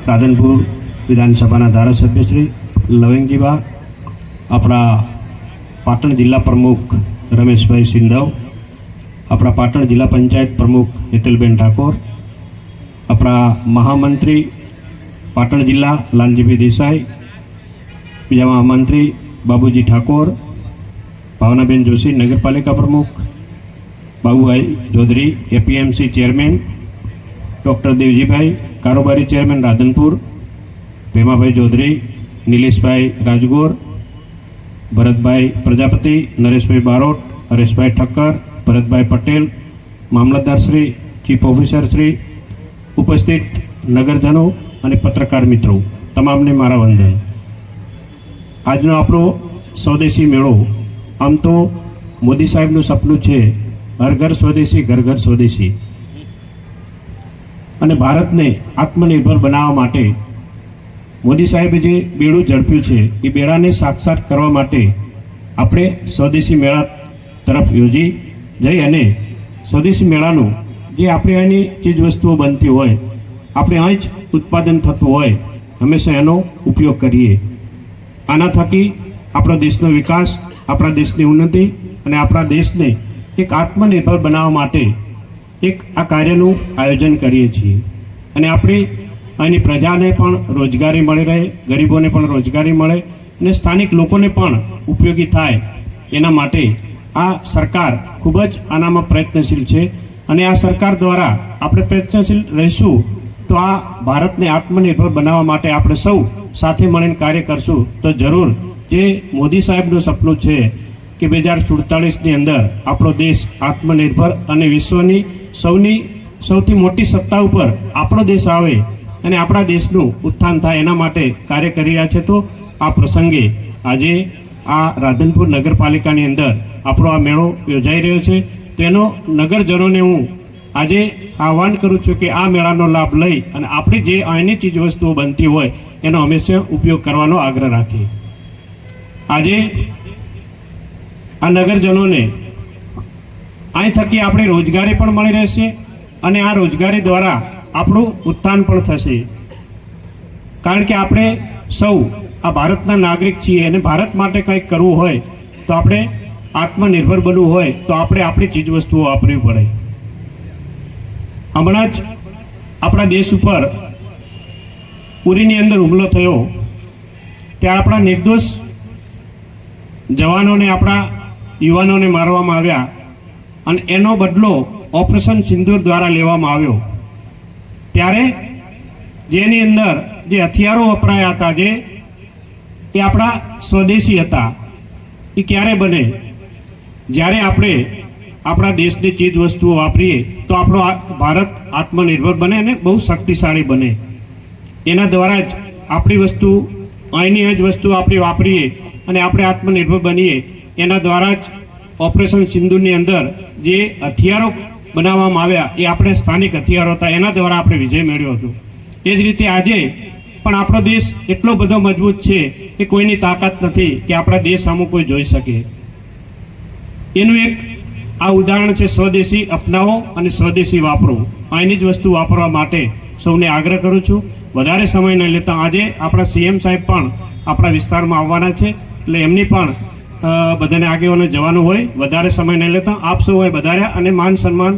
રાધનપુર વિધાનસભાના ધારાસભ્ય શ્રી લવિંગજીબા, આપણા પાટણ જિલ્લા પ્રમુખ રમેશભાઈ સિંધવ, આપણા પાટણ જિલ્લા પંચાયત પ્રમુખ હેતલબેન ઠાકોર, આપણા મહામંત્રી પાટણ જિલ્લા લાલજીભાઈ દેસાઈ, બીજા મહામંત્રી બાબુજી ઠાકોર, ભાવનાબેન જોશી નગરપાલિકા પ્રમુખ, Babubhai Chaudhary APMC chairman, doctor Devjibhai કારોબારી ચેરમેન રાધનપુર, ભેમાભાઈ ચૌધરી, નિલેશભાઈ રાજગોર, ભરતભાઈ પ્રજાપતિ, નરેશભાઈ બારોટ, હરેશભાઈ ઠક્કર, ભરતભાઈ પટેલ, મામલતદાર શ્રી, ચીફ ઓફિસર શ્રી, ઉપસ્થિત નગરજનો અને પત્રકાર મિત્રો તમામને મારા વંદન। આજનો આપણો સ્વદેશી મેળો આમ તો મોદી સાહેબનું સપનું છે હર ઘર સ્વદેશી ઘર ઘર સ્વદેશી, અને ભારતને આત્મનિર્ભર બનાવવા માટે મોદી સાહેબે જે બેડું ઝડપ્યું છે એ બેડાને સાક્ષાત કરવા માટે આપણે સ્વદેશી મેળા તરફ યોજી જઈ અને સ્વદેશી મેળાનું જે આપણે અહીંની ચીજવસ્તુઓ બનતી હોય, આપણે અહીં જ ઉત્પાદન થતું હોય, હંમેશા એનો ઉપયોગ કરીએ। આના થકી આપણા દેશનો વિકાસ, આપણા દેશની ઉન્નતિ અને આપણા દેશને એક આત્મનિર્ભર બનાવવા માટે એક આ કાર્યનું આયોજન કરીએ છીએ। અને આપણે અહીંની પ્રજાને પણ રોજગારી મળી રહે, ગરીબોને પણ રોજગારી મળે અને સ્થાનિક લોકોને પણ ઉપયોગી થાય, એના માટે આ સરકાર ખૂબ જ આનામાં પ્રયત્નશીલ છે। અને આ સરકાર દ્વારા આપણે પ્રયત્નશીલ રહીશું તો આ ભારતને આત્મનિર્ભર બનાવવા માટે આપણે સૌ સાથે મળીને કાર્ય કરશું તો જરૂર જે મોદી સાહેબનું સપનું છે કે 2047ની અંદર આપણો દેશ આત્મનિર્ભર અને વિશ્વની સૌથી મોટી સત્તા ઉપર આપણો દેશ આવે અને આપણા દેશનું ઉત્થાન થાય એના માટે કાર્ય કરી રહ્યા છે। તો આ પ્રસંગે આજે આ રાધનપુર નગરપાલિકાની અંદર આપણો આ મેળો યોજાઈ રહ્યો છે, તેનો નગરજનોને હું આજે આહ્વાન કરું છું કે આ મેળાનો લાભ લઈ અને આપણી જે અહીંની ચીજવસ્તુઓ બનતી હોય એનો હંમેશા ઉપયોગ કરવાનો આગ્રહ રાખીએ। આજે આ નગરજનોને અહીં થકી આપણી રોજગારી પણ મળી રહેશે અને આ રોજગારી દ્વારા આપણું ઉત્થાન પણ થશે, કારણ કે આપણે સૌ આ ભારતના નાગરિક છીએ અને ભારત માટે કંઈક કરવું હોય તો આપણે આત્મનિર્ભર બનવું હોય તો આપણે આપણી ચીજવસ્તુઓ વાપરવી પડે। હમણાં જ આપણા દેશ ઉપર ઉરીની અંદર હુમલો થયો ત્યારે આપણા નિર્દોષ જવાનોને, આપણા યુવાનોને મારવામાં આવ્યા અને એનો બદલો ઓપરેશન સિંદૂર દ્વારા લેવામાં આવ્યો। ત્યારે જેની અંદર જે હથિયારો વપરાયા હતા એ આપણા સ્વદેશી હતા। એ ક્યારે બને? જ્યારે આપણે આપણા દેશની ચીજ વસ્તુઓ વાપરીએ તો આપણો ભારત આત્મનિર્ભર બને અને બહુ શક્તિશાળી બને। એના દ્વારા જ આપણી વસ્તુ, અહીંની જ વસ્તુ આપણે વાપરીએ અને આપણે આત્મનિર્ભર બનીએ, એના દ્વારા જ ઓપરેશન સિંધુની અંદર જે હથિયારો બનાવવામાં આવ્યા એ આપણે સ્થાનિક હથિયારો હતા, એના દ્વારા આપણે વિજય મેળવ્યો હતો। એ જ રીતે આજે પણ આપણો દેશ એટલો બધો મજબૂત છે કે કોઈની તાકાત નથી કે આપણા દેશ સામું કોઈ જોઈ શકે। એનું એક આ ઉદાહરણ છે સ્વદેશી અપનાવો અને સ્વદેશી વાપરો। અહીંની જ વસ્તુ વાપરવા માટે સૌને આગ્રહ કરું છું। વધારે સમય ન લેતા આજે આપણા સીએમ સાહેબ પણ આપણા વિસ્તારમાં આવવાના છે, એટલે એમની પણ બધાને આગેવાનો જવાનું હોય, વધારે સમય ન લેતા આપ સૌએ વધારે અને માન સન્માન